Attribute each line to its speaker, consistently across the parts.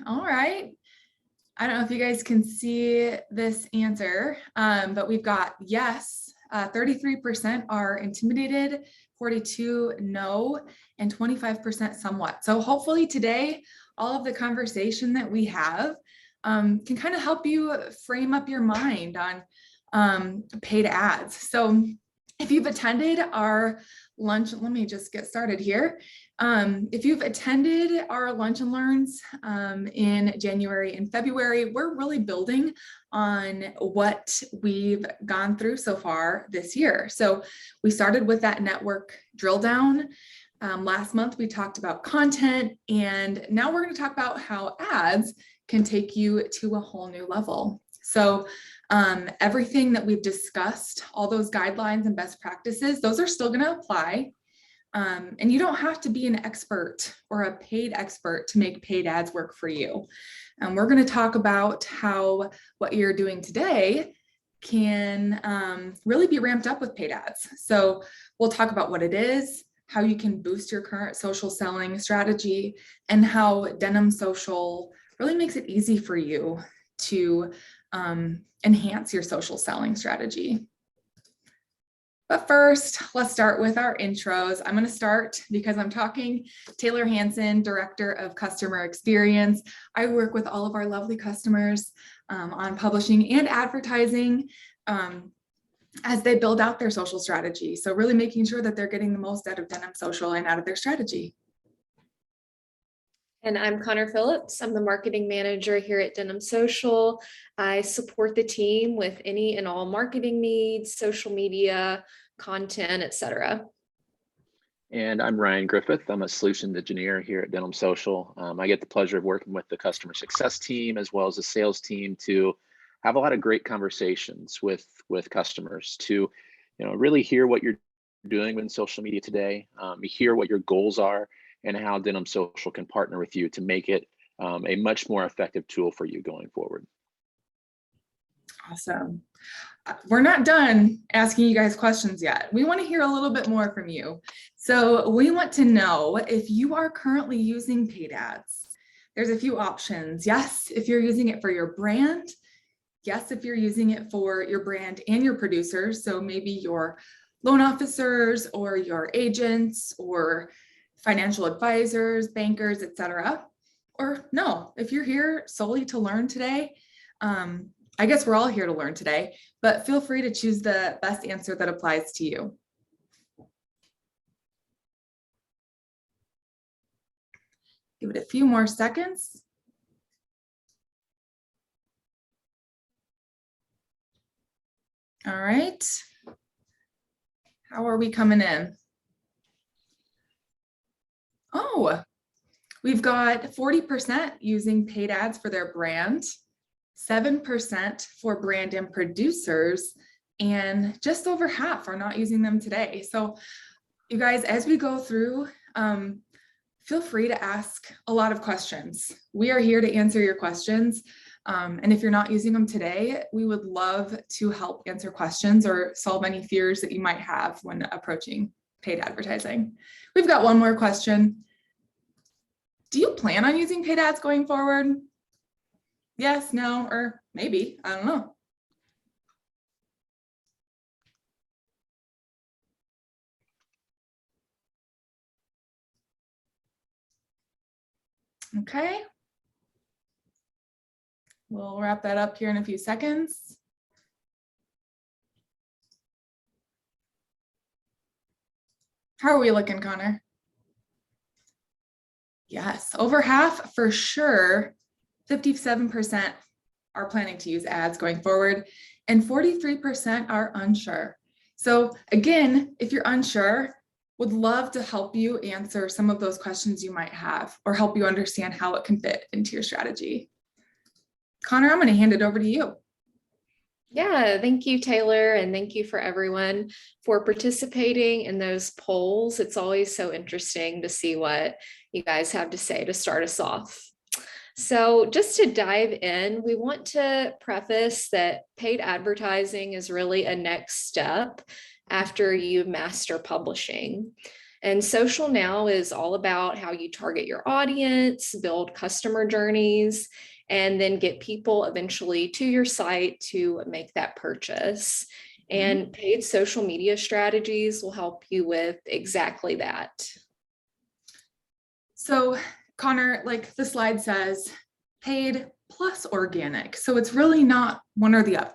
Speaker 1: All right. I don't know if you guys can see this answer, but we've got yes, 33% are intimidated, 42 no, and 25% somewhat. So hopefully today, all of the conversation that we have can kind of help you frame up your mind on paid ads. So if you've attended our lunch, let me just get started here. If you've attended our lunch and learns in January and February, we're really building on what we've gone through so far this year. So we started with that network drill down. Last month, we talked about content, and now we're going to talk about how ads can take you to a whole new level. So everything that we've discussed, all those guidelines and best practices, those are still going to apply. And you don't have to be an expert or a paid expert to make paid ads work for you. We're going to talk about how what you're doing today can really be ramped up with paid ads. So we'll talk about what it is, how you can boost your current social selling strategy, and how Denim Social really makes it easy for you to enhance your social selling strategy. But first, let's start with our intros. I'm going to start because I'm talking Taylor Hansen, Director of Customer Experience. I work with all of our lovely customers on publishing and advertising as they build out their social strategy. So really making sure that they're getting the most out of Denim Social and out of their strategy.
Speaker 2: And I'm Connor Phillips. I'm the marketing manager here at Denim Social. I support the team with any and all marketing needs, social media, content, etc.
Speaker 3: And I'm Ryan Griffith. I'm a solutions engineer here at Denim Social. I get the pleasure of working with the customer success team as well as the sales team to have a lot of great conversations with customers to, really hear what you're doing in social media today, hear what your goals are, and how Denim Social can partner with you to make it a much more effective tool for you going forward.
Speaker 1: Awesome. We're not done asking you guys questions yet. We want to hear a little bit more from you. So we want to know if you are currently using paid ads. There's a few options. Yes, if you're using it for your brand. Yes, if you're using it for your brand and your producers. So maybe your loan officers or your agents or financial advisors, bankers, etc. Or no, if you're here solely to learn today, I guess we're all here to learn today, but feel free to choose the best answer that applies to you. Give it a few more seconds. All right. How are we coming in? Oh, we've got 40% using paid ads for their brand, 7% for brand and producers, and just over half are not using them today. So you guys, as we go through, feel free to ask a lot of questions. We are here to answer your questions. And if you're not using them today, we would love to help answer questions or solve any fears that you might have when approaching paid advertising. We've got one more question. Do you plan on using paid ads going forward? Yes, no, or maybe, I don't know. Okay. We'll wrap that up here in a few seconds. How are we looking, Connor? Yes, over half for sure. 57% are planning to use ads going forward, and 43% are unsure. So again, if you're unsure, would love to help you answer some of those questions you might have or help you understand how it can fit into your strategy. Connor, I'm going to hand it over to you.
Speaker 2: Yeah, thank you, Taylor, and thank you for everyone for participating in those polls. It's always so interesting to see what you guys have to say to start us off. So just to dive in, we want to preface that paid advertising is really a next step after you master publishing. And social now is all about how you target your audience, build customer journeys, and then get people eventually to your site to make that purchase. And paid social media strategies will help you with exactly that.
Speaker 1: So Connor, like the slide says, paid plus organic. So it's really not one or the other.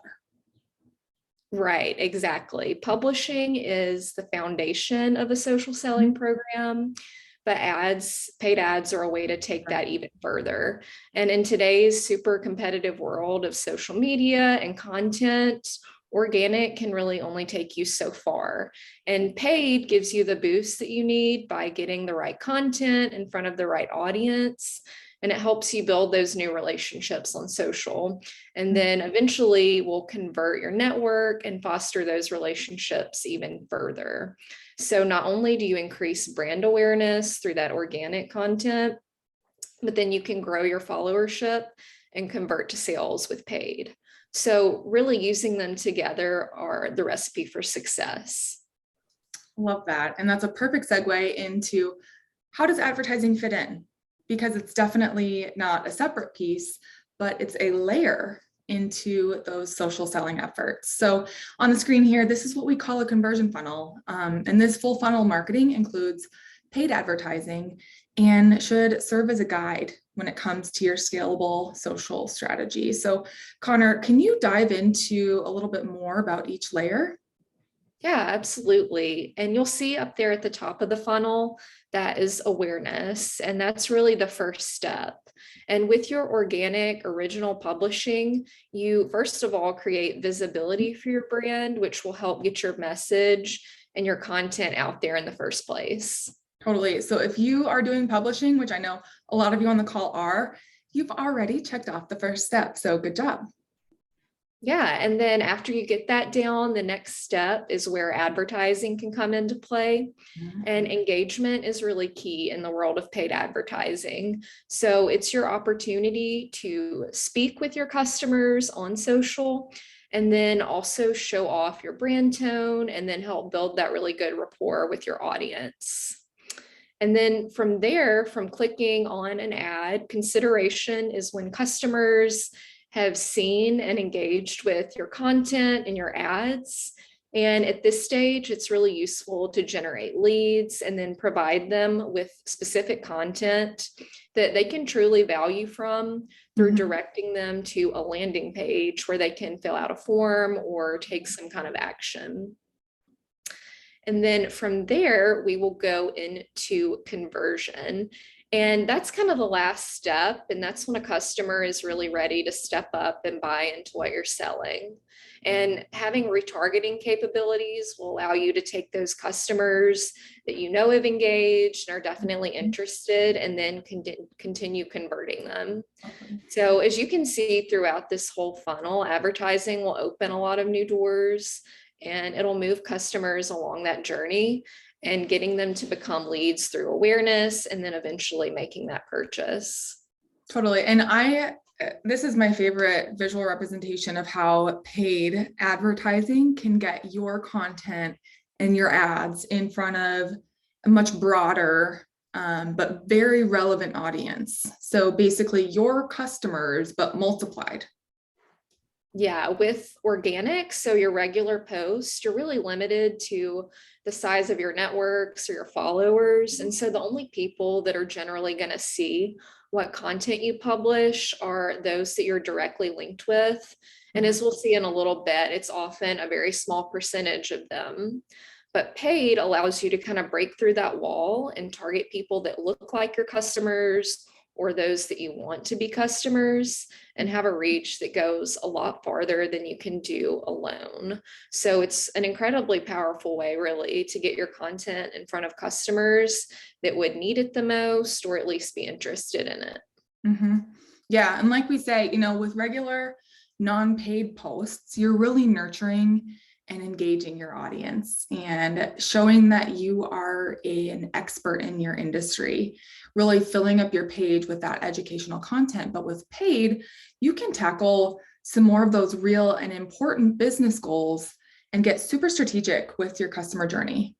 Speaker 2: Right, exactly. Publishing is the foundation of a social selling program, but paid ads are a way to take that even further. And in today's super competitive world of social media and content, organic can really only take you so far. And paid gives you the boost that you need by getting the right content in front of the right audience. And it helps you build those new relationships on social. And then eventually will convert your network and foster those relationships even further. So not only do you increase brand awareness through that organic content, but then you can grow your followership and convert to sales with paid. So really using them together are the recipe for success.
Speaker 1: Love that. And that's a perfect segue into how does advertising fit in? Because it's definitely not a separate piece, but it's a layer into those social selling efforts. So on the screen here, this is what we call a conversion funnel. And this full funnel marketing includes paid advertising and should serve as a guide when it comes to your scalable social strategy. So Connor, can you dive into a little bit more about each layer?
Speaker 2: Yeah, absolutely. And you'll see up there at the top of the funnel, that is awareness. And that's really the first step. And with your organic original publishing, you first of all create visibility for your brand, which will help get your message and your content out there in the first place.
Speaker 1: Totally. So if you are doing publishing, which I know a lot of you on the call are, you've already checked off the first step. So good job.
Speaker 2: Yeah, and then after you get that down, the next step is where advertising can come into play. And engagement is really key in the world of paid advertising. So it's your opportunity to speak with your customers on social and then also show off your brand tone and then help build that really good rapport with your audience. And then from there, from clicking on an ad, consideration is when customers have seen and engaged with your content and your ads. And at this stage, it's really useful to generate leads and then provide them with specific content that they can truly value from through directing them to a landing page where they can fill out a form or take some kind of action. And then from there, we will go into conversion. And that's kind of the last step. And that's when a customer is really ready to step up and buy into what you're selling. And having retargeting capabilities will allow you to take those customers that you know have engaged and are definitely interested and then continue converting them. So as you can see throughout this whole funnel, advertising will open a lot of new doors and it'll move customers along that journey and getting them to become leads through awareness and then eventually making that purchase.
Speaker 1: Totally. And this is my favorite visual representation of how paid advertising can get your content and your ads in front of a much broader, but very relevant audience. So basically your customers, but multiplied.
Speaker 2: Yeah, with organic, so your regular post, you're really limited to the size of your networks or your followers. And so the only people that are generally going to see what content you publish are those that you're directly linked with. And as we'll see in a little bit, it's often a very small percentage of them. But paid allows you to kind of break through that wall and target people that look like your customers or those that you want to be customers and have a reach that goes a lot farther than you can do alone. So it's an incredibly powerful way really to get your content in front of customers that would need it the most or at least be interested in it.
Speaker 1: Yeah, and like we say, with regular non-paid posts, you're really nurturing and engaging your audience and showing that you are an expert in your industry, really filling up your page with that educational content. But with paid, you can tackle some more of those real and important business goals and get super strategic with your customer journey.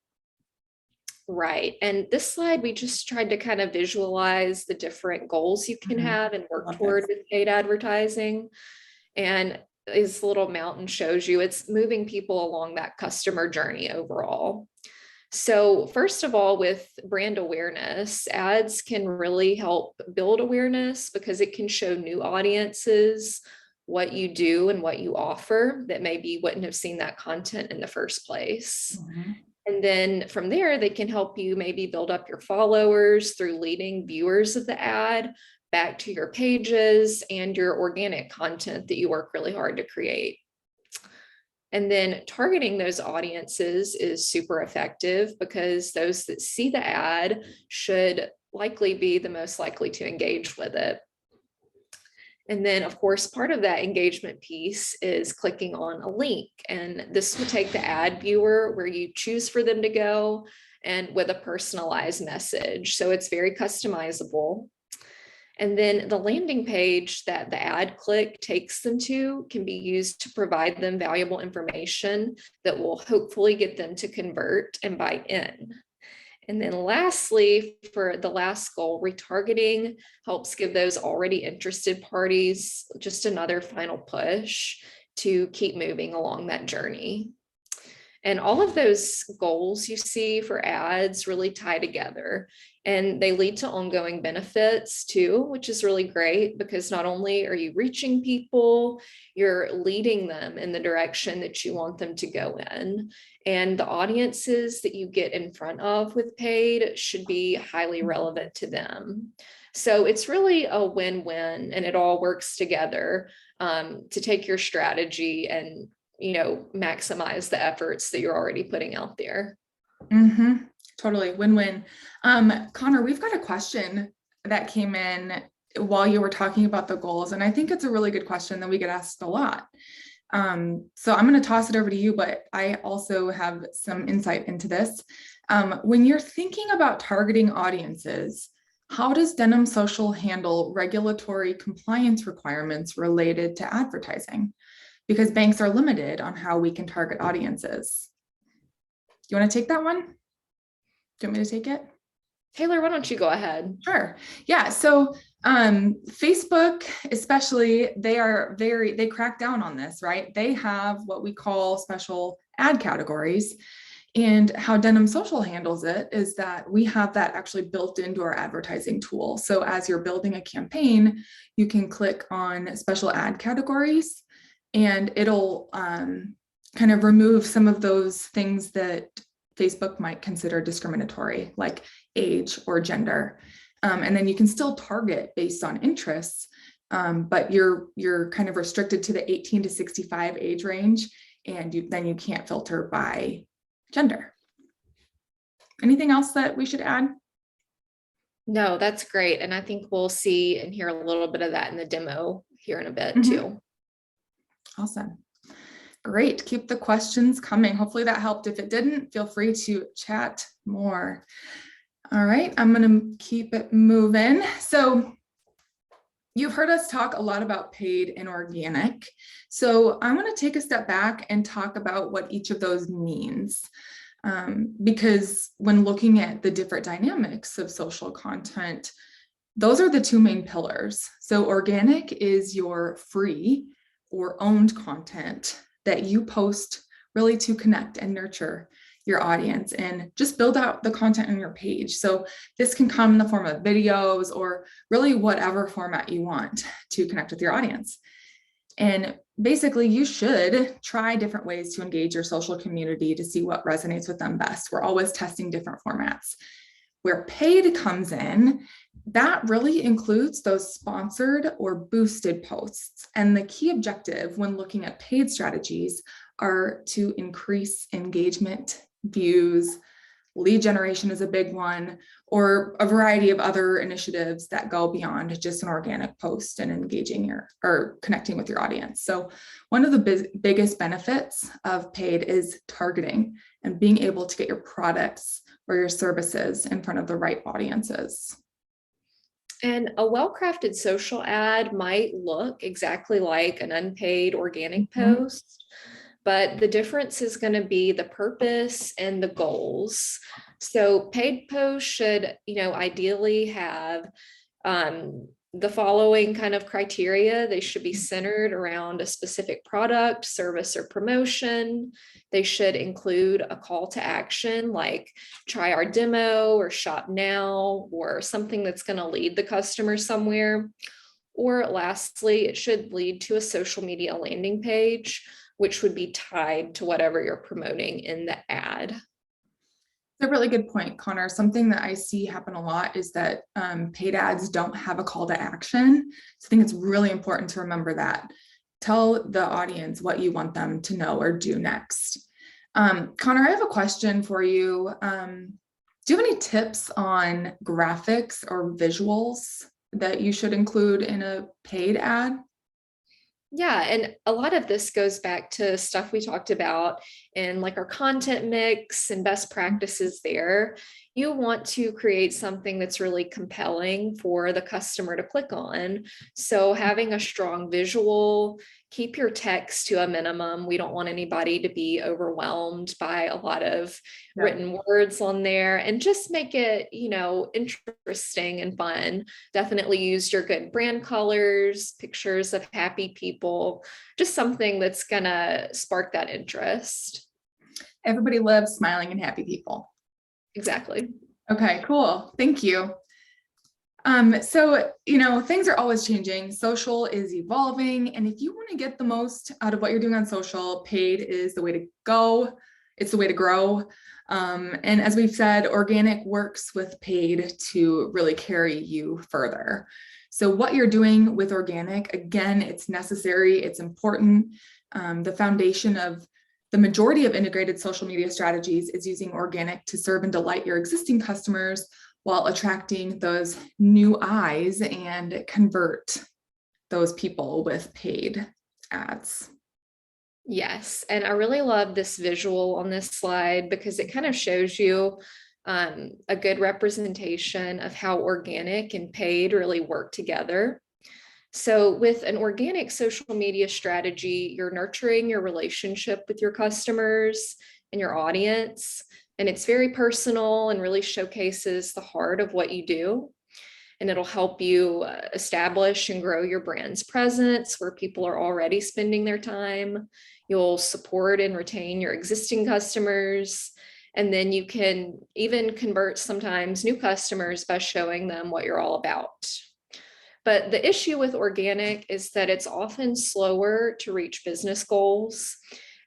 Speaker 2: Right. And this slide, we just tried to kind of visualize the different goals you can
Speaker 1: Mhm.
Speaker 2: have and work
Speaker 1: Love
Speaker 2: toward
Speaker 1: this.
Speaker 2: with paid advertising. And this little mountain shows you it's moving people along that customer journey overall. So first of all, with brand awareness, ads can really help build awareness because it can show new audiences what you do and what you offer that maybe wouldn't have seen that content in the first place.
Speaker 1: Mhm.
Speaker 2: And then from there, they can help you maybe build up your followers through leading viewers of the ad back to your pages and your organic content that you work really hard to create. And then targeting those audiences is super effective because those that see the ad should likely be the most likely to engage with it. And then, of course, part of that engagement piece is clicking on a link. And this would take the ad viewer where you choose for them to go and with a personalized message. So it's very customizable. And then the landing page that the ad click takes them to can be used to provide them valuable information that will hopefully get them to convert and buy in. And then lastly, for the last goal, retargeting helps give those already interested parties just another final push to keep moving along that journey. And all of those goals you see for ads really tie together and they lead to ongoing benefits too, which is really great because not only are you reaching people, you're leading them in the direction that you want them to go in. And the audiences that you get in front of with paid should be highly relevant to them. So it's really a win-win and it all works together to take your strategy and maximize the efforts that you're already putting out there.
Speaker 1: Mm-hmm. Totally win-win. Connor, we've got a question that came in while you were talking about the goals, and I think it's a really good question that we get asked a lot. So I'm going to toss it over to you, but I also have some insight into this. When you're thinking about targeting audiences, how does Denim Social handle regulatory compliance requirements related to advertising? Because banks are limited on how we can target audiences. Do you want to take that one? Do you want me to take it?
Speaker 2: Taylor, why don't you go ahead?
Speaker 1: Sure. Yeah. So Facebook, especially, they crack down on this, right? They have what we call special ad categories. And how Denim Social handles it is that we have that actually built into our advertising tool. So as you're building a campaign, you can click on special ad categories and it'll kind of remove some of those things that Facebook might consider discriminatory, like age or gender. And then you can still target based on interests, but you're kind of restricted to the 18 to 65 age range, and then you can't filter by gender. Anything else that we should add?
Speaker 2: No, that's great. And I think we'll see and hear a little bit of that in the demo here in a bit too.
Speaker 1: Awesome. Great. Keep the questions coming. Hopefully that helped. If it didn't, feel free to chat more. All right, I'm going to keep it moving. So you've heard us talk a lot about paid and organic. So I want to take a step back and talk about what each of those means. Because when looking at the different dynamics of social content, those are the two main pillars. So organic is your free or owned content that you post really to connect and nurture your audience and just build out the content on your page. So this can come in the form of videos or really whatever format you want to connect with your audience. And basically, you should try different ways to engage your social community to see what resonates with them best. We're always testing different formats. Where paid comes in, that really includes those sponsored or boosted posts. And the key objective when looking at paid strategies are to increase engagement, views, lead generation is a big one, or a variety of other initiatives that go beyond just an organic post and engaging or connecting with your audience. So one of the biggest benefits of paid is targeting and being able to get your products or your services in front of the right audiences.
Speaker 2: And a well-crafted social ad might look exactly like an unpaid organic post, but the difference is going to be the purpose and the goals. So paid posts should, ideally have the following kind of criteria. They should be centered around a specific product, service, or promotion. They should include a call to action like try our demo or shop now, or something that's going to lead the customer somewhere. Or lastly, it should lead to a social media landing page, which would be tied to whatever you're promoting in the ad.
Speaker 1: A really good point, Connor. Something that I see happen a lot is that paid ads don't have a call to action. So I think it's really important to remember that. Tell the audience what you want them to know or do next. Connor, I have a question for you. Do you have any tips on graphics or visuals that you should include in a paid ad?
Speaker 2: Yeah, and a lot of this goes back to stuff we talked about in like our content mix and best practices there. You want to create something that's really compelling for the customer to click on. So having a strong visual, keep your text to a minimum. We don't want anybody to be overwhelmed by a lot of written words on there, and just make it, interesting and fun. Definitely use your good brand colors, pictures of happy people, just something that's gonna spark that interest.
Speaker 1: Everybody loves smiling and happy people.
Speaker 2: Exactly.
Speaker 1: Okay, cool. Thank you. So, things are always changing. Social is evolving. And if you want to get the most out of what you're doing on social, paid is the way to go. It's the way to grow. And as we've said, organic works with paid to really carry you further. So what you're doing with organic, again, it's necessary, it's important. The foundation of the majority of integrated social media strategies is using organic to serve and delight your existing customers while attracting those new eyes and convert those people with paid ads.
Speaker 2: Yes, and I really love this visual on this slide because it kind of shows you a good representation of how organic and paid really work together. So with an organic social media strategy, you're nurturing your relationship with your customers and your audience, and it's very personal and really showcases the heart of what you do. And it'll help you establish and grow your brand's presence where people are already spending their time. You'll support and retain your existing customers. And then you can even convert sometimes new customers by showing them what you're all about. But the issue with organic is that it's often slower to reach business goals.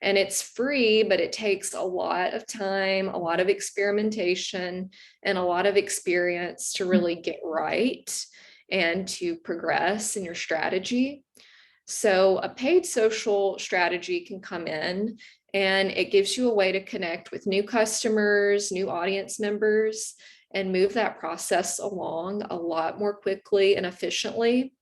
Speaker 2: And it's free, but it takes a lot of time, a lot of experimentation, and a lot of experience to really get right and to progress in your strategy. So a paid social strategy can come in, and it gives you a way to connect with new customers, new audience members, and move that process along a lot more quickly and efficiently.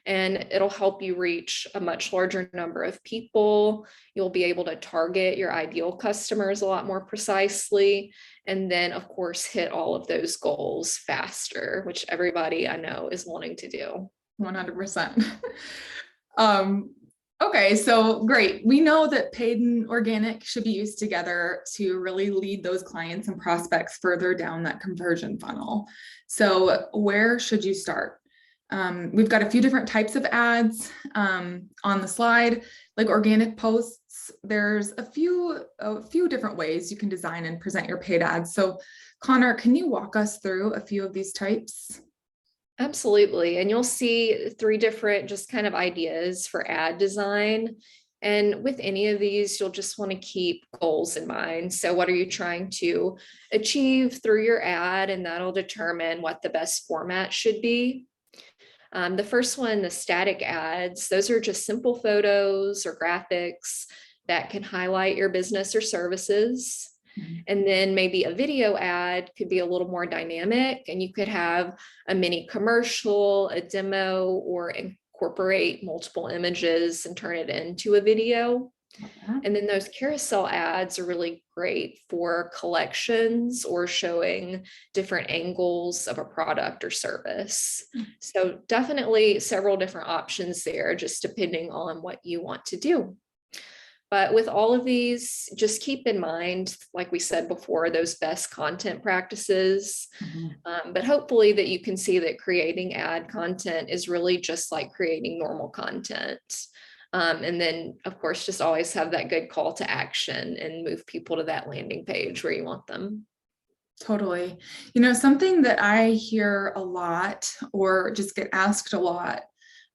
Speaker 2: And it'll help you reach a much larger number of people. You'll be able to target your ideal customers a lot more precisely. And then, of course, hit all of those goals faster, which everybody I know is wanting to do.
Speaker 1: 100%. Okay, so great. We know that paid and organic should be used together to really lead those clients and prospects further down that conversion funnel. So where should you start? We've got a few different types of ads on the slide, like organic posts. There's a few different ways you can design and present your paid ads. So Connor, can you walk us through a few of these types?
Speaker 2: Absolutely. And you'll see 3 different just kind of ideas for ad design. And with any of these, you'll just want to keep goals in mind. So what are you trying to achieve through your ad? And that'll determine what the best format should be. The first one, the static ads, those are just simple photos or graphics that can highlight your business or services. And then maybe a video ad could be a little more dynamic, and you could have a mini commercial, a demo, or incorporate multiple images and turn it into a video. And then those carousel ads are really great for collections or showing different angles of a product or service. So definitely several different options there, just depending on what you want to do. But with all of these, just keep in mind, like we said before, those best content practices. But hopefully that you can see that creating ad content is really just like creating normal content. And then, of course, just always have that good call to action and move people to that landing page where you want them.
Speaker 1: Totally. Something that I hear a lot or just get asked a lot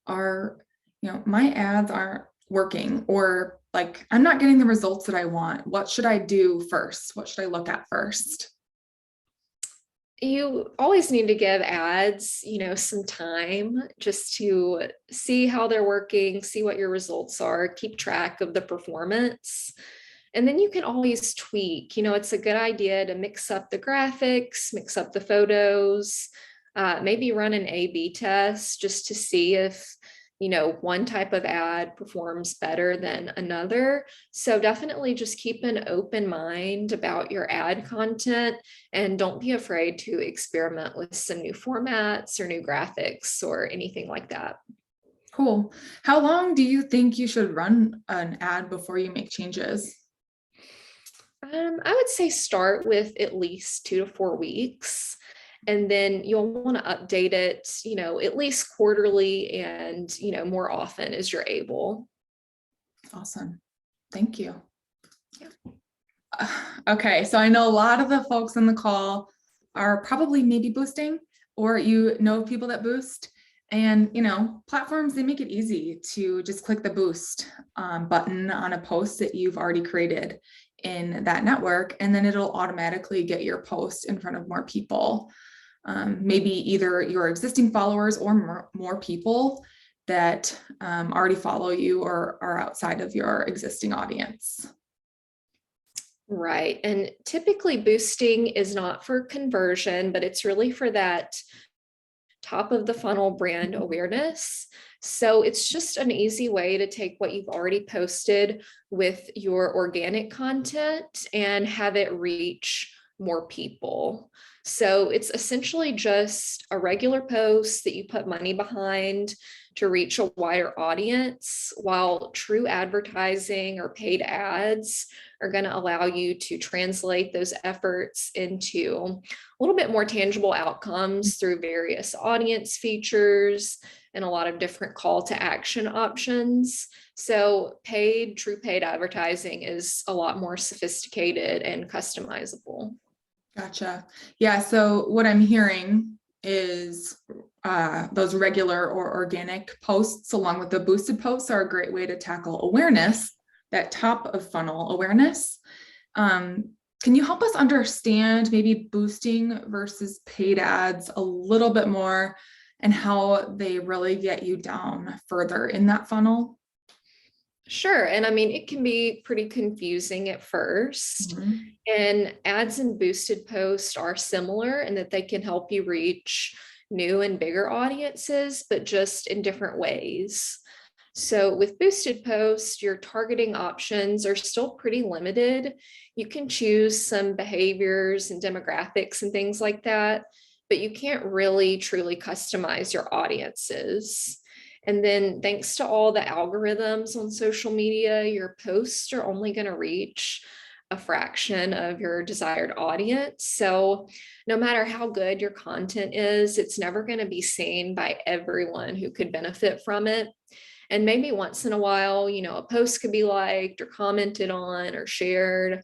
Speaker 1: are, my ads aren't working, or like, I'm not getting the results that I want. What should I do first? What should I look at first?
Speaker 2: You always need to give ads, some time just to see how they're working, see what your results are, keep track of the performance. And then you can always tweak. It's a good idea to mix up the graphics, mix up the photos, maybe run an A/B test just to see if, one type of ad performs better than another. So definitely just keep an open mind about your ad content and don't be afraid to experiment with some new formats or new graphics or anything like that.
Speaker 1: Cool. How long do you think you should run an ad before you make changes?
Speaker 2: I would say start with at least 2 to 4 weeks, and then you'll want to update it, at least quarterly and, more often as you're able.
Speaker 1: Awesome. Thank you.
Speaker 2: Yeah.
Speaker 1: Okay, so I know a lot of the folks on the call are probably maybe boosting, or people that boost. And platforms, they make it easy to just click the boost button on a post that you've already created in that network, and then it'll automatically get your post in front of more people. Maybe either your existing followers or more people that already follow you or are outside of your existing audience.
Speaker 2: Right. And typically boosting is not for conversion, but it's really for that top of the funnel brand awareness. So it's just an easy way to take what you've already posted with your organic content and have it reach more people. So it's essentially just a regular post that you put money behind to reach a wider audience, while true advertising or paid ads are going to allow you to translate those efforts into a little bit more tangible outcomes through various audience features and a lot of different call to action options. So true paid advertising is a lot more sophisticated and customizable.
Speaker 1: Gotcha. Yeah. So what I'm hearing is those regular or organic posts along with the boosted posts are a great way to tackle awareness, that top of funnel awareness. Can you help us understand maybe boosting versus paid ads a little bit more and how they really get you down further in that funnel?
Speaker 2: Sure. And I mean, it can be pretty confusing at first. And ads and boosted posts are similar in that they can help you reach new and bigger audiences, but just in different ways. So with boosted posts, your targeting options are still pretty limited. You can choose some behaviors and demographics and things like that, but you can't really truly customize your audiences. And then thanks to all the algorithms on social media, your posts are only going to reach a fraction of your desired audience. So no matter how good your content is, it's never going to be seen by everyone who could benefit from it. And maybe once in a while, a post could be liked or commented on or shared,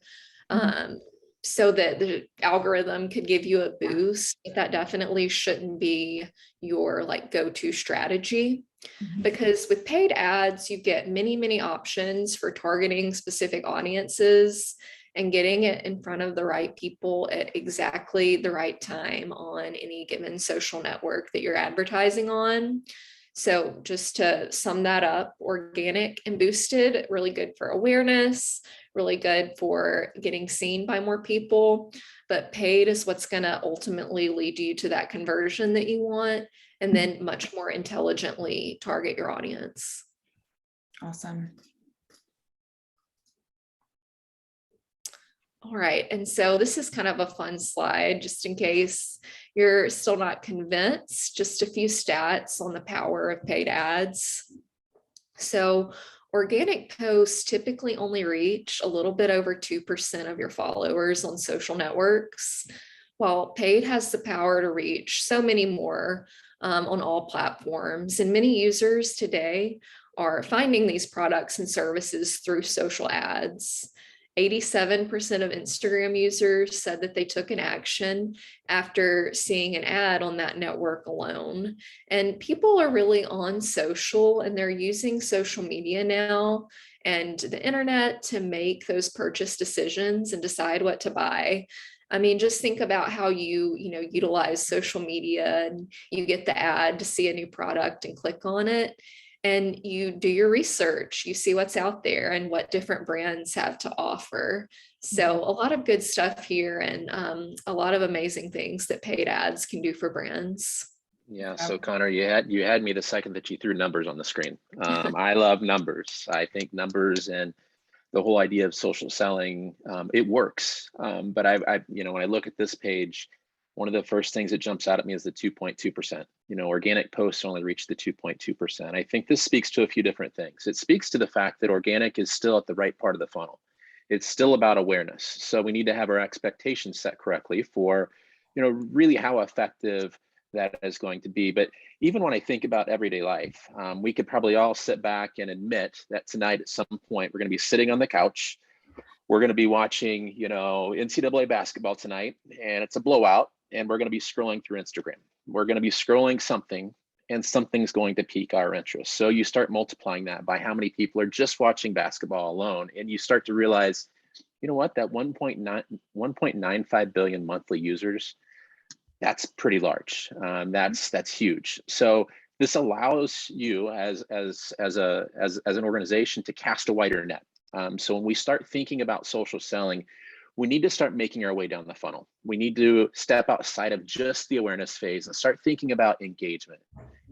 Speaker 2: so that the algorithm could give you a boost. But that definitely shouldn't be your go-to strategy. Because with paid ads, you get many, many options for targeting specific audiences and getting it in front of the right people at exactly the right time on any given social network that you're advertising on. So just to sum that up, organic and boosted, really good for awareness, really good for getting seen by more people, but paid is what's going to ultimately lead you to that conversion that you want, and then much more intelligently target your audience.
Speaker 1: Awesome.
Speaker 2: All right, and so this is kind of a fun slide, just in case you're still not convinced, just a few stats on the power of paid ads. So Organic posts typically only reach a little bit over 2% of your followers on social networks, while paid has the power to reach so many more on all platforms. And many users today are finding these products and services through social ads. 87% of Instagram users said that they took an action after seeing an ad on that network alone. And people are really on social, and they're using social media now and the internet to make those purchase decisions and decide what to buy. I mean, just think about how you utilize social media, and you get the ad to see a new product and click on it, and you do your research, you see what's out there and what different brands have to offer. So a lot of good stuff here, and a lot of amazing things that paid ads can do for brands.
Speaker 3: Yeah, so Connor, you had me the second that you threw numbers on the screen. I love numbers. I think numbers and the whole idea of social selling, it works. But when I look at this page, one of the first things that jumps out at me is the 2.2%. Organic posts only reach the 2.2%. I think this speaks to a few different things. It speaks to the fact that organic is still at the right part of the funnel. It's still about awareness. So we need to have our expectations set correctly for, really how effective that is going to be. But even when I think about everyday life, we could probably all sit back and admit that tonight at some point we're going to be sitting on the couch. We're going to be watching, NCAA basketball tonight, and it's a blowout, and we're going to be scrolling through Instagram. We're going to be scrolling something, and something's going to pique our interest. So you start multiplying that by how many people are just watching basketball alone, and you start to realize, you know what, that 1.95 billion monthly users, that's pretty large. That's huge. So this allows you as an organization to cast a wider net. So when we start thinking about social selling, we need to start making our way down the funnel. We need to step outside of just the awareness phase and start thinking about engagement,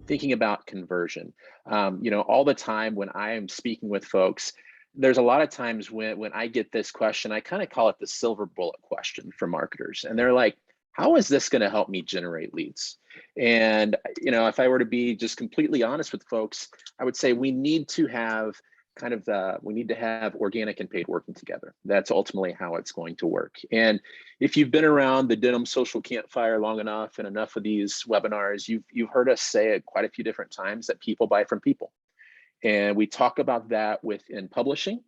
Speaker 3: thinking about conversion. All the time when I am speaking with folks, there's a lot of times when I get this question, I kind of call it the silver bullet question for marketers. And they're like, how is this going to help me generate leads? And, if I were to be just completely honest with folks, I would say we need to have organic and paid working together. That's ultimately how it's going to work. And if you've been around the Denim social campfire long enough and enough of these webinars, you've heard us say it quite a few different times that people buy from people. And we talk about that within publishing,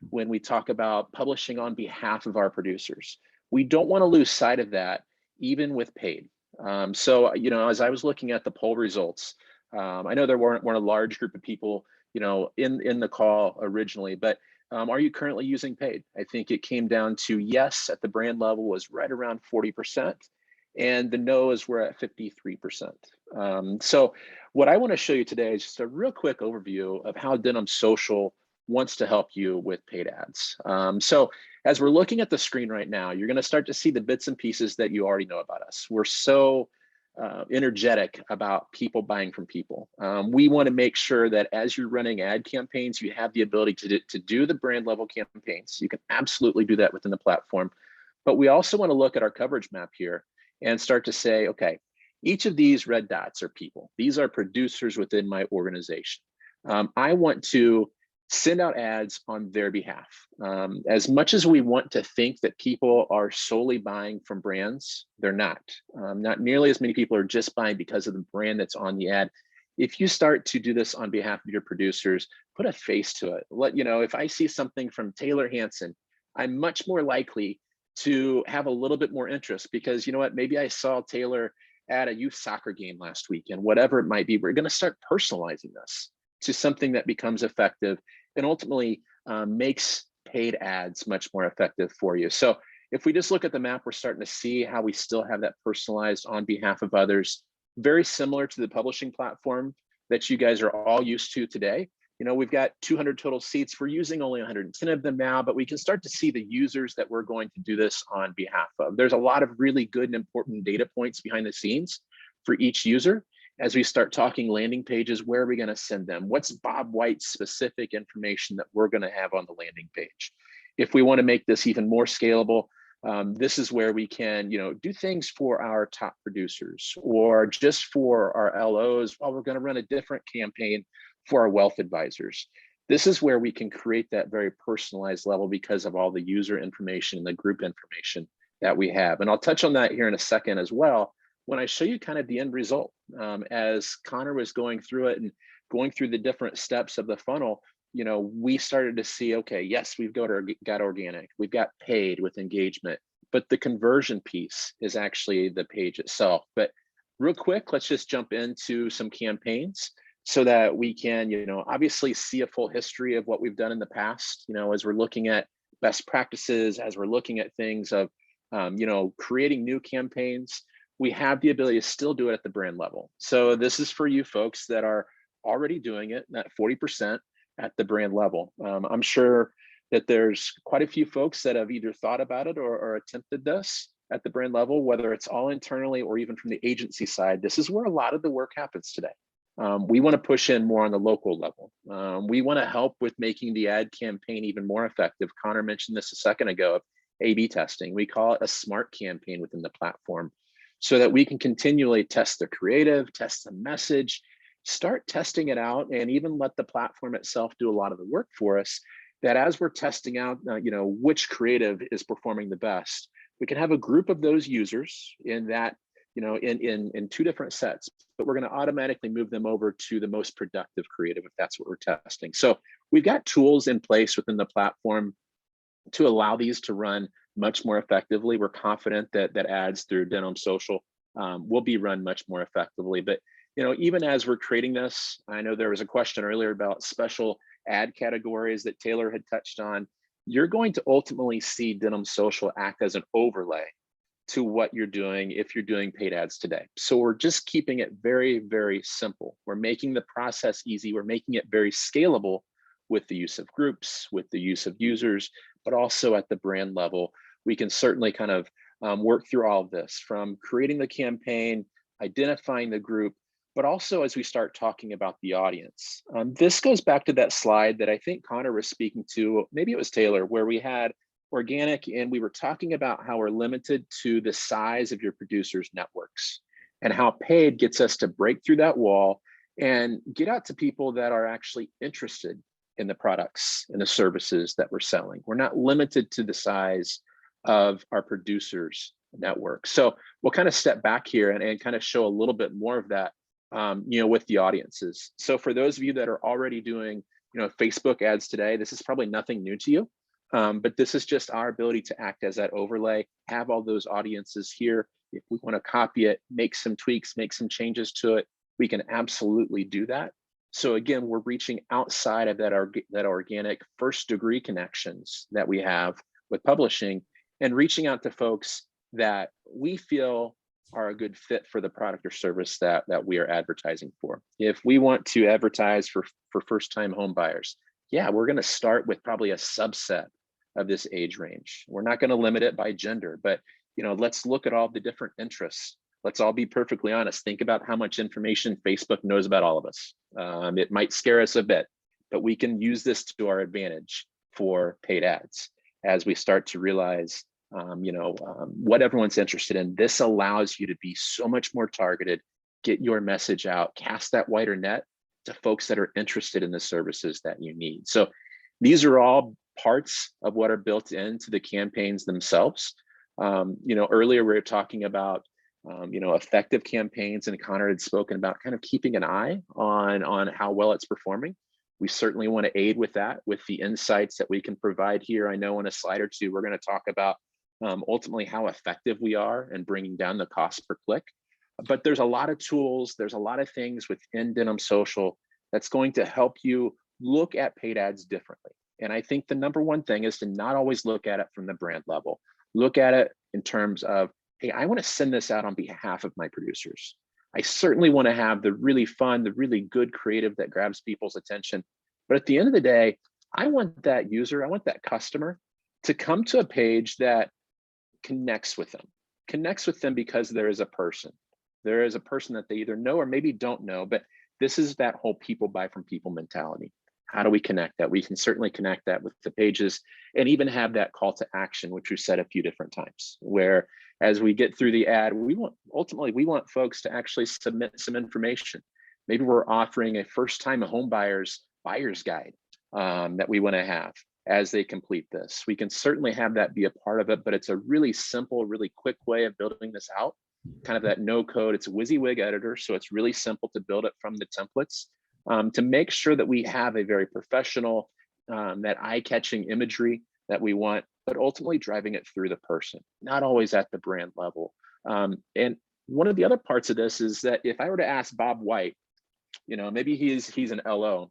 Speaker 3: when we talk about publishing on behalf of our producers. We don't want to lose sight of that, even with paid. So, as I was looking at the poll results, I know there weren't a large group of people, in the call originally, but are you currently using paid? I think it came down to yes at the brand level was right around 40%, and the no's were at 53%. So what I want to show you today is just a real quick overview of how Denim Social wants to help you with paid ads. So as we're looking at the screen right now, you're going to start to see the bits and pieces that you already know about us. We're so energetic about people buying from people. We want to make sure that as you're running ad campaigns, you have the ability to do the brand level campaigns. You can absolutely do that within the platform. But we also want to look at our coverage map here and start to say, okay, each of these red dots are people. These are producers within my organization. I want to send out ads on their behalf. As much as we want to think that people are solely buying from brands, they're not. Not nearly as many people are just buying because of the brand that's on the ad. If you start to do this on behalf of your producers, put a face to it. If I see something from Taylor Hanson, I'm much more likely to have a little bit more interest because maybe I saw Taylor at a youth soccer game last week, and whatever it might be, we're going to start personalizing this to something that becomes effective and ultimately makes paid ads much more effective for you. So if we just look at the map, we're starting to see how we still have that personalized on behalf of others, very similar to the publishing platform that you guys are all used to today. We've got 200 total seats. We're using only 110 of them now, but we can start to see the users that we're going to do this on behalf of. There's a lot of really good and important data points behind the scenes for each user. As we start talking landing pages, where are we going to send them? What's Bob White's specific information that we're going to have on the landing page? If we want to make this even more scalable, this is where we can, do things for our top producers or just for our LOs while we're going to run a different campaign for our wealth advisors. This is where we can create that very personalized level because of all the user information and the group information that we have. And I'll touch on that here in a second as well, when I show you kind of the end result. As Connor was going through it and going through the different steps of the funnel, we started to see, okay, yes, we've got organic, we've got paid with engagement, but the conversion piece is actually the page itself. But real quick, let's just jump into some campaigns so that we can, obviously see a full history of what we've done in the past, as we're looking at best practices, as we're looking at things of, creating new campaigns, we have the ability to still do it at the brand level. So this is for you folks that are already doing it, that 40% at the brand level. I'm sure that there's quite a few folks that have either thought about it or attempted this at the brand level, whether it's all internally or even from the agency side. This is where a lot of the work happens today. We want to push in more on the local level. We want to help with making the ad campaign even more effective. Connor mentioned this a second ago, A/B testing. We call it a smart campaign within the platform so that we can continually test the creative, test the message, start testing it out, and even let the platform itself do a lot of the work for us, that as we're testing out, which creative is performing the best, we can have a group of those users in that, in two different sets, but we're going to automatically move them over to the most productive creative if that's what we're testing. So we've got tools in place within the platform to allow these to run much more effectively. We're confident that ads through Denim Social will be run much more effectively. But even as we're creating this, I know there was a question earlier about special ad categories that Taylor had touched on. You're going to ultimately see Denim Social act as an overlay to what you're doing if you're doing paid ads today. So we're just keeping it very, very simple. We're making the process easy. We're making it very scalable with the use of groups, with the use of users, but also at the brand level. We can certainly kind of work through all of this, from creating the campaign, identifying the group, but also as we start talking about the audience. This goes back to that slide that I think Connor was speaking to, maybe it was Taylor, where we had organic and we were talking about how we're limited to the size of your producers' networks and how paid gets us to break through that wall and get out to people that are actually interested in the products and the services that we're selling. We're not limited to the size of our producers' network. So we'll kind of step back here and kind of show a little bit more of that, with the audiences. So for those of you that are already doing, Facebook ads today, this is probably nothing new to you, but this is just our ability to act as that overlay, have all those audiences here. If we want to copy it, make some tweaks, make some changes to it, we can absolutely do that. So again, we're reaching outside of that organic first degree connections that we have with publishing and reaching out to folks that we feel are a good fit for the product or service that we are advertising for. If we want to advertise for first-time home buyers, yeah, we're going to start with probably a subset of this age range. We're not going to limit it by gender, but let's look at all the different interests. Let's all be perfectly honest. Think about how much information Facebook knows about all of us. It might scare us a bit, but we can use this to our advantage for paid ads as we start to realize what everyone's interested in. This allows you to be so much more targeted, get your message out, cast that wider net to folks that are interested in the services that you need. So these are all parts of what are built into the campaigns themselves. Earlier we were talking about effective campaigns, and Connor had spoken about kind of keeping an eye on how well it's performing. We certainly want to aid with that, with the insights that we can provide here. I know in a slide or two, we're going to talk about ultimately how effective we are in bringing down the cost per click. But there's a lot of tools, there's a lot of things within Denim Social that's going to help you look at paid ads differently. And I think the number one thing is to not always look at it from the brand level. Look at it in terms of, hey, I want to send this out on behalf of my producers. I certainly want to have the really fun, the really good creative that grabs people's attention. But at the end of the day, I want that user, I want that customer to come to a page that connects with them because there is a person. There is a person that they either know or maybe don't know, but this is that whole people buy from people mentality. How do we connect that? We can certainly connect that with the pages and even have that call to action, which we've said a few different times, where as we get through the ad, we want folks to actually submit some information. Maybe we're offering a first-time home buyer's guide. that we want to have as they complete this. We can certainly have that be a part of it, but it's a really simple, really quick way of building this out. Kind of that no code, it's a WYSIWYG editor, so it's really simple to build it from the templates to make sure that we have a very professional, that eye-catching imagery that we want, but ultimately driving it through the person, not always at the brand level. And one of the other parts of this is that if I were to ask Bob White, maybe he's an LO,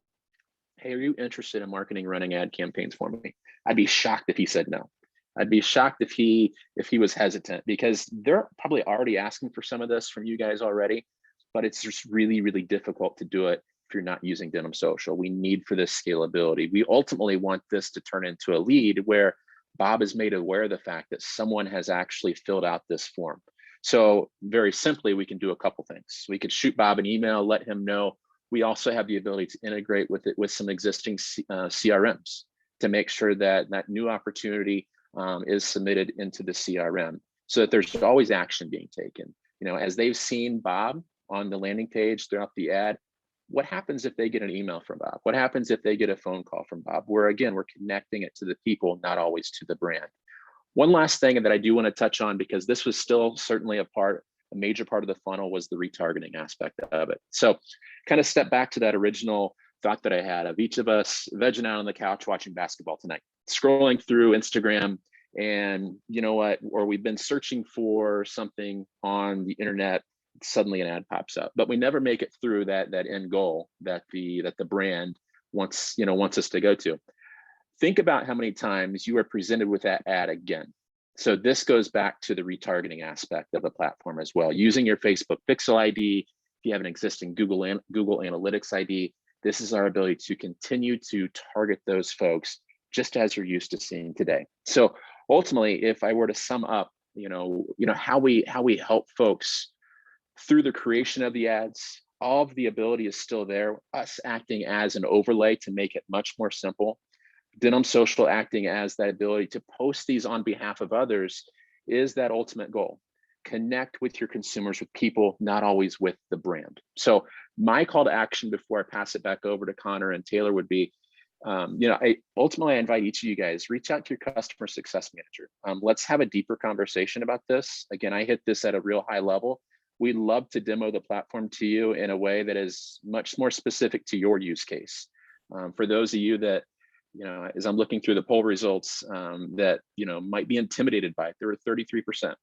Speaker 3: hey, are you interested in marketing running ad campaigns for me? I'd be shocked if he said no. I'd be shocked if he was hesitant, because they're probably already asking for some of this from you guys already, but it's just really, really difficult to do it if you're not using Denim Social. We need for this scalability. We ultimately want this to turn into a lead where Bob is made aware of the fact that someone has actually filled out this form. So very simply, we can do a couple things. We could shoot Bob an email, let him know. We also have the ability to integrate with it with some existing CRMs to make sure that that new opportunity is submitted into the CRM, so that there's always action being taken. As they've seen Bob on the landing page throughout the ad, what happens if they get an email from Bob? What happens if they get a phone call from Bob? We're connecting it to the people, not always to the brand. One last thing that I do want to touch on, because this was still certainly a major part of the funnel, was the retargeting aspect of it. So kind of step back to that original thought that I had of each of us vegging out on the couch watching basketball tonight, scrolling through Instagram, and or we've been searching for something on the internet, suddenly an ad pops up, but we never make it through that end goal that the brand wants us to go to. Think about how many times you are presented with that ad again. So this goes back to the retargeting aspect of the platform as well. Using your Facebook Pixel ID, if you have an existing Google Analytics ID, this is our ability to continue to target those folks just as you're used to seeing today. So ultimately, if I were to sum up, how we help folks through the creation of the ads, all of the ability is still there, us acting as an overlay to make it much more simple. Denim Social acting as that ability to post these on behalf of others is that ultimate goal. Connect with your consumers, with people, not always with the brand. So my call to action before I pass it back over to Connor and Taylor would be, I invite each of you guys, reach out to your customer success manager. Let's have a deeper conversation about this. Again, I hit this at a real high level. We'd love to demo the platform to you in a way that is much more specific to your use case. For those of you that, as I'm looking through the poll results, that, might be intimidated by it, there were 33%.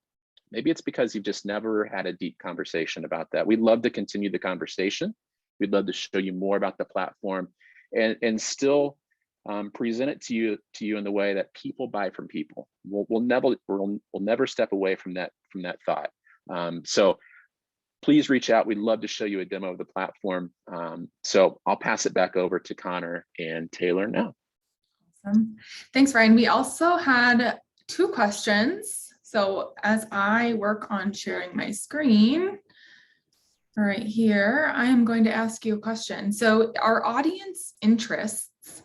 Speaker 3: Maybe it's because you've just never had a deep conversation about that. We'd love to continue the conversation. We'd love to show you more about the platform and still present it to you in the way that people buy from people. We'll never step away from that thought. So please reach out. We'd love to show you a demo of the platform. So I'll pass it back over to Connor and Taylor now.
Speaker 1: Awesome. Thanks, Ryan. We also had 2 questions. So as I work on sharing my screen right here, I am going to ask you a question. So are audience interests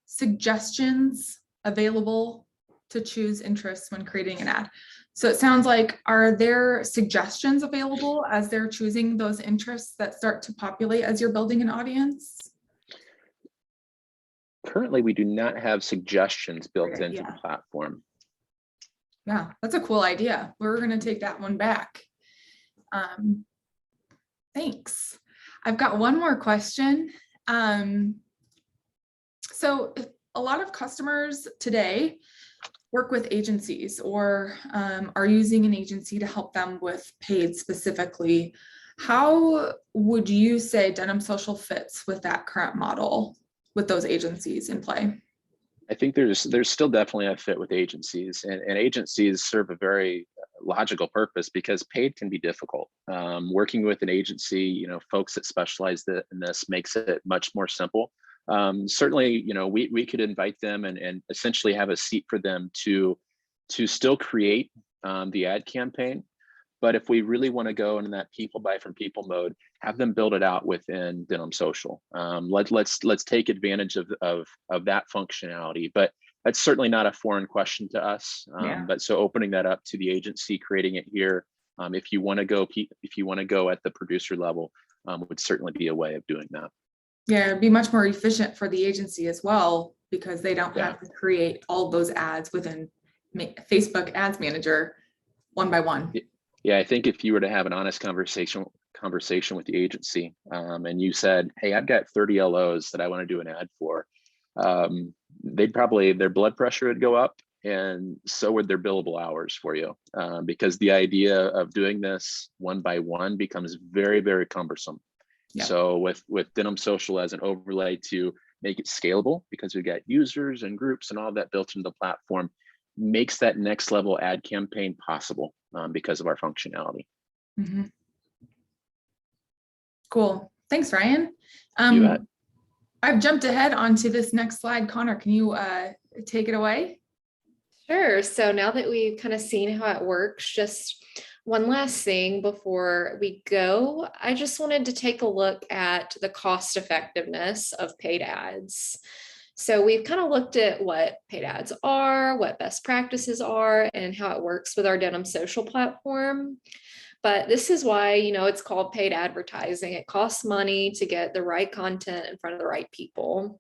Speaker 1: suggestions available to choose interests when creating an ad? So it sounds like, are there suggestions available as they're choosing those interests that start to populate as you're building an audience?
Speaker 3: Currently, we do not have suggestions built into the platform.
Speaker 1: Yeah, that's a cool idea. We're going to take that one back. Thanks. I've got one more question. So a lot of customers today work with agencies or are using an agency to help them with paid specifically. How would you say Denim Social fits with that current model with those agencies in play?
Speaker 3: I think there's still definitely a fit with agencies, and agencies serve a very logical purpose because paid can be difficult. Working with an agency, folks that specialize in this makes it much more simple. Certainly, we could invite them and essentially have a seat for them to still create the ad campaign. But if we really want to go in that people buy from people mode, have them build it out within Denim Social. Let's take advantage of that functionality. But that's certainly not a foreign question to us. But so opening that up to the agency, creating it here, if you want to go at the producer level, would certainly be a way of doing that.
Speaker 1: Yeah, it'd be much more efficient for the agency as well, because they don't
Speaker 3: Yeah.
Speaker 1: have to create all those ads within Facebook Ads Manager one by one.
Speaker 3: Yeah, I think if you were to have an honest conversation with the agency, and you said, "Hey, I've got 30 LOs that I want to do an ad for," they'd probably, their blood pressure would go up, and so would their billable hours for you, because the idea of doing this one by one becomes very, very cumbersome.
Speaker 1: Yeah.
Speaker 3: So with Denim Social as an overlay to make it scalable, because we've got users and groups and all that built into the platform, makes that next level ad campaign possible, because of our functionality.
Speaker 1: Mhm. Cool. Thanks, Ryan.
Speaker 3: You bet.
Speaker 1: I've jumped ahead onto this next slide. Connor, can you take it away?
Speaker 2: Sure. So now that we've kind of seen how it works, just one last thing before we go, I just wanted to take a look at the cost effectiveness of paid ads. So we've kind of looked at what paid ads are, what best practices are, and how it works with our Denim Social platform. But this is why, it's called paid advertising. It costs money to get the right content in front of the right people.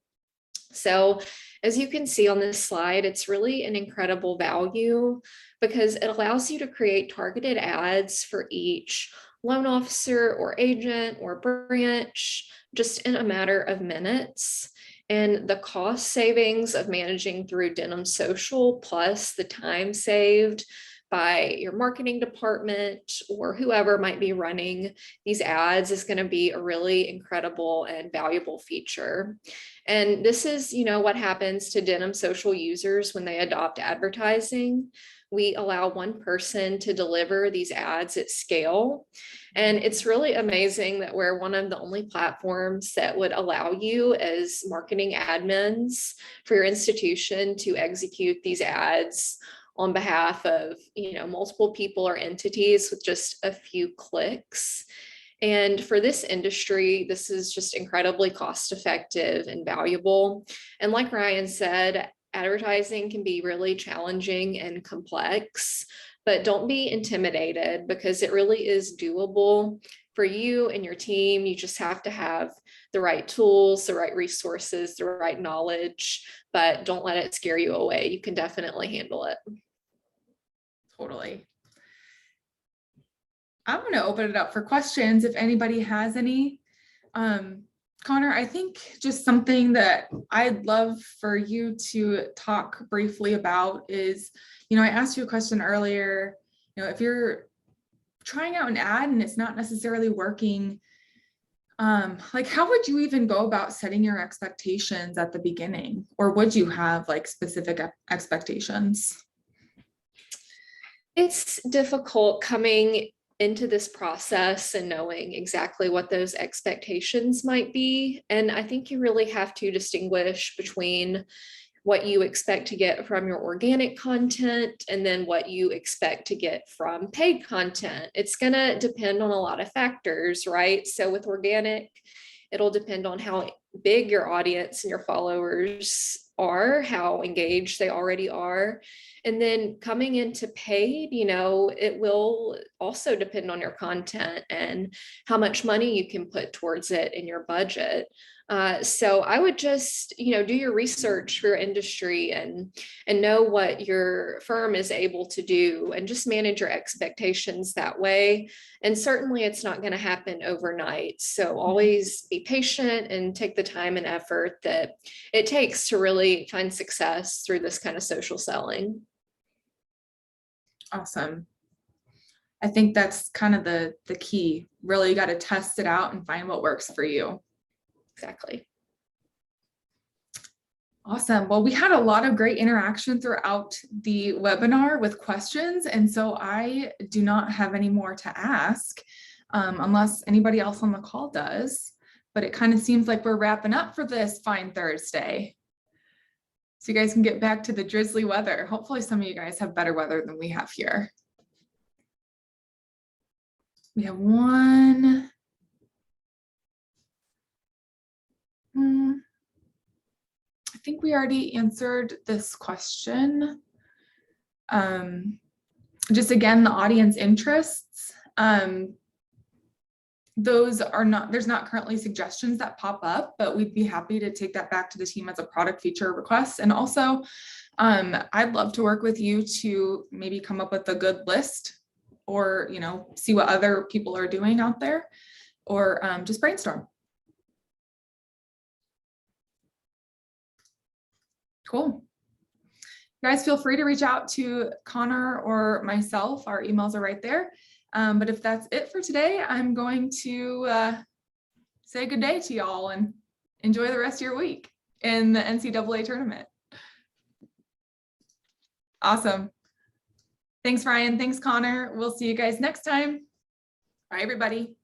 Speaker 2: So as you can see on this slide, it's really an incredible value because it allows you to create targeted ads for each loan officer or agent or branch just in a matter of minutes. And the cost savings of managing through Denim Social, plus the time saved by your marketing department or whoever might be running these ads, is going to be a really incredible and valuable feature. And this is, what happens to Denim Social users when they adopt advertising. We allow one person to deliver these ads at scale. And it's really amazing that we're one of the only platforms that would allow you as marketing admins for your institution to execute these ads on behalf of, multiple people or entities with just a few clicks. And for this industry, this is just incredibly cost effective and valuable. And like Ryan said, advertising can be really challenging and complex, but don't be intimidated because it really is doable for you and your team. You just have to have the right tools, the right resources, the right knowledge, but don't let it scare you away. You can definitely handle it.
Speaker 1: Totally. I'm going to open it up for questions if anybody has any. Connor, I think just something that I'd love for you to talk briefly about is, I asked you a question earlier, if you're trying out an ad and it's not necessarily working, like how would you even go about setting your expectations at the beginning? Or would you have like specific expectations?
Speaker 2: It's difficult coming into this process and knowing exactly what those expectations might be. And I think you really have to distinguish between what you expect to get from your organic content and then what you expect to get from paid content. It's going to depend on a lot of factors, right? So with organic, it'll depend on how big your audience and your followers are, how engaged they already are. And then coming into paid, it will also depend on your content and how much money you can put towards it in your budget. So I would just, do your research for your industry and know what your firm is able to do and just manage your expectations that way. And certainly it's not going to happen overnight. So always be patient and take the time and effort that it takes to really find success through this kind of social selling.
Speaker 1: Awesome. I think that's kind of the key. Really, you got to test it out and find what works for you.
Speaker 2: Exactly.
Speaker 1: Awesome. Well, we had a lot of great interaction throughout the webinar with questions. And so I do not have any more to ask unless anybody else on the call does. But it kind of seems like we're wrapping up for this fine Thursday. So you guys can get back to the drizzly weather. Hopefully some of you guys have better weather than we have here. We have one. I think we already answered this question. Just again, the audience interests. those are not, there's not currently suggestions that pop up, but we'd be happy to take that back to the team as a product feature request. And also, I'd love to work with you to maybe come up with a good list, or, you know, see what other people are doing out there, or just brainstorm. Cool. Guys, feel free to reach out to Connor or myself. Our emails are right there. But if that's it for today, I'm going to say good day to y'all and enjoy the rest of your week in the NCAA tournament. Awesome. Thanks, Ryan. Thanks, Connor. We'll see you guys next time. Bye, everybody.